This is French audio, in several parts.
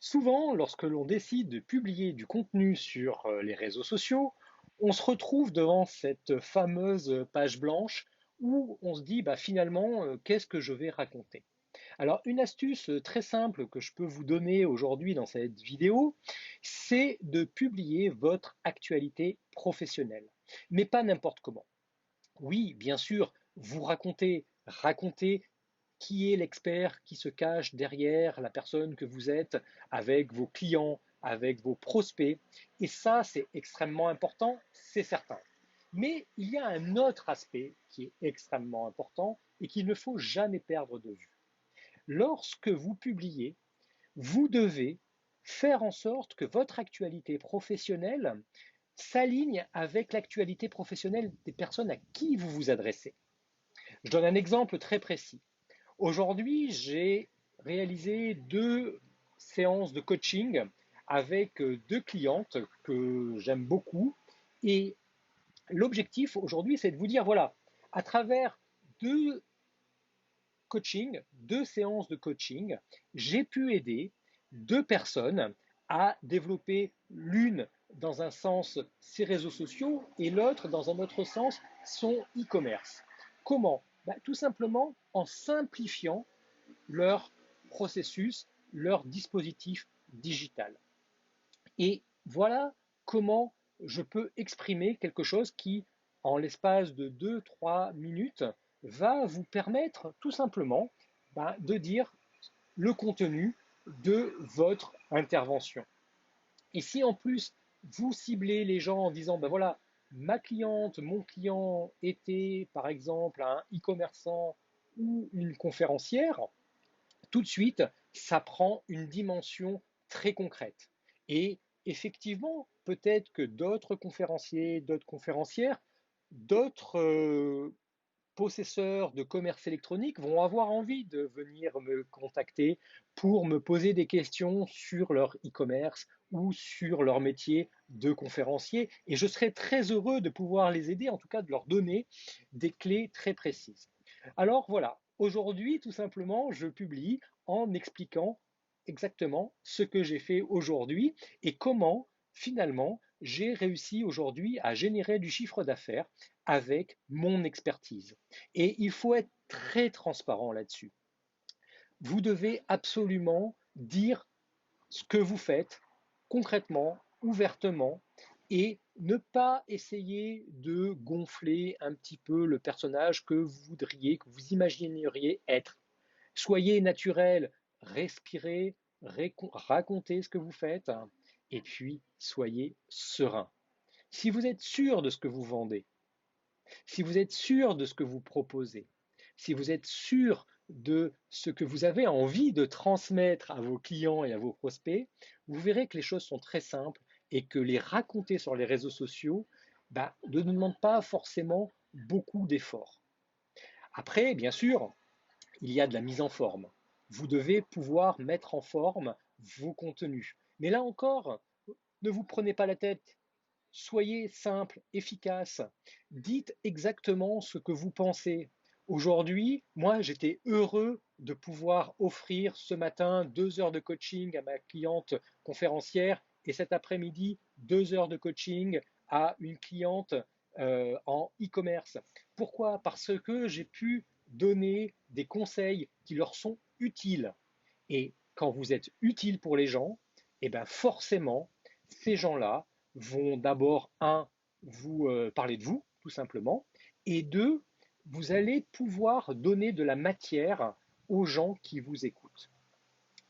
Souvent, lorsque l'on décide de publier du contenu sur les réseaux sociaux, on se retrouve devant cette fameuse page blanche où on se dit bah, finalement, qu'est-ce que je vais raconter? Alors, une astuce très simple que je peux vous donner aujourd'hui dans cette vidéo, c'est de publier votre actualité professionnelle, mais pas n'importe comment. Oui, bien sûr, vous racontez qui est l'expert qui se cache derrière la personne que vous êtes avec vos clients, avec vos prospects. Et ça, c'est extrêmement important, c'est certain. Mais il y a un autre aspect qui est extrêmement important et qu'il ne faut jamais perdre de vue. Lorsque vous publiez, vous devez faire en sorte que votre actualité professionnelle s'aligne avec l'actualité professionnelle des personnes à qui vous vous adressez. Je donne un exemple très précis. Aujourd'hui, j'ai réalisé 2 séances de coaching avec 2 clientes que j'aime beaucoup. Et l'objectif aujourd'hui, c'est de vous dire, voilà, à travers 2 séances de coaching, j'ai pu aider 2 personnes à développer l'une dans un sens ses réseaux sociaux et l'autre dans un autre sens son e-commerce. Comment? Tout simplement en simplifiant leur processus, leur dispositif digital. Et voilà comment je peux exprimer quelque chose qui, en l'espace de 2, 3 minutes, va vous permettre tout simplement de dire le contenu de votre intervention. Et si en plus vous ciblez les gens en disant, ben voilà, ma cliente, mon client était par exemple un e-commerçant ou une conférencière, tout de suite, ça prend une dimension très concrète. Et effectivement, peut-être que d'autres conférenciers, d'autres conférencières, d'autres possesseurs de commerce électronique vont avoir envie de venir me contacter pour me poser des questions sur leur e-commerce ou sur leur métier de conférencier. Et je serai très heureux de pouvoir les aider, en tout cas de leur donner des clés très précises. Alors voilà, aujourd'hui, tout simplement, je publie en expliquant exactement ce que j'ai fait aujourd'hui et comment finalement j'ai réussi aujourd'hui à générer du chiffre d'affaires avec mon expertise. Et il faut être très transparent là-dessus. Vous devez absolument dire ce que vous faites concrètement, ouvertement, et ne pas essayer de gonfler un petit peu le personnage que vous voudriez, que vous imagineriez être. Soyez naturel, respirez, racontez ce que vous faites, et puis soyez serein. Si vous êtes sûr de ce que vous vendez, si vous êtes sûr de ce que vous proposez, si vous êtes sûr de ce que vous avez envie de transmettre à vos clients et à vos prospects, vous verrez que les choses sont très simples et que les raconter sur les réseaux sociaux ne demande pas forcément beaucoup d'efforts. Après, bien sûr, il y a de la mise en forme. Vous devez pouvoir mettre en forme vos contenus. Mais là encore, ne vous prenez pas la tête. Soyez simple, efficace. Dites exactement ce que vous pensez. Aujourd'hui, moi, j'étais heureux de pouvoir offrir ce matin 2 heures de coaching à ma cliente conférencière et cet après-midi 2 heures de coaching à une cliente en e-commerce. Pourquoi? Parce que j'ai pu donner des conseils qui leur sont utiles. Et quand vous êtes utile pour les gens, eh ben forcément, ces gens-là vont d'abord, vous parler de vous, tout simplement, et deux, vous allez pouvoir donner de la matière aux gens qui vous écoutent.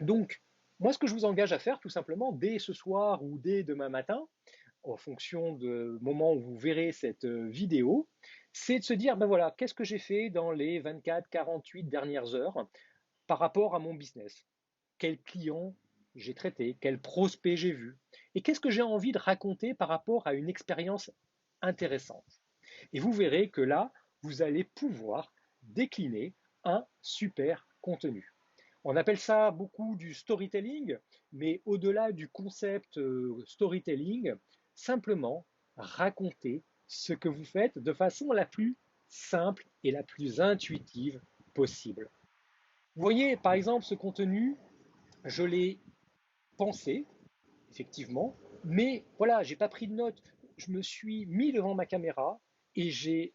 Donc, moi, ce que je vous engage à faire, tout simplement, dès ce soir ou dès demain matin, en fonction du moment où vous verrez cette vidéo, c'est de se dire, ben voilà, qu'est-ce que j'ai fait dans les 24-48 dernières heures par rapport à mon business? Quel client j'ai traité, quel prospect j'ai vu, et qu'est-ce que j'ai envie de raconter par rapport à une expérience intéressante. Et vous verrez que là, vous allez pouvoir décliner un super contenu. On appelle ça beaucoup du storytelling, mais au-delà du concept storytelling, simplement raconter ce que vous faites de façon la plus simple et la plus intuitive possible. Vous voyez, par exemple, ce contenu, je l'ai pensé, effectivement, mais voilà, j'ai pas pris de notes. Je me suis mis devant ma caméra et j'ai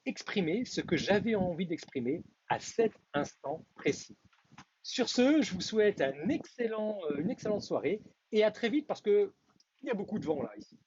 exprimé ce que j'avais envie d'exprimer à cet instant précis. Sur ce, je vous souhaite une excellente soirée et à très vite parce que il y a beaucoup de vent là ici.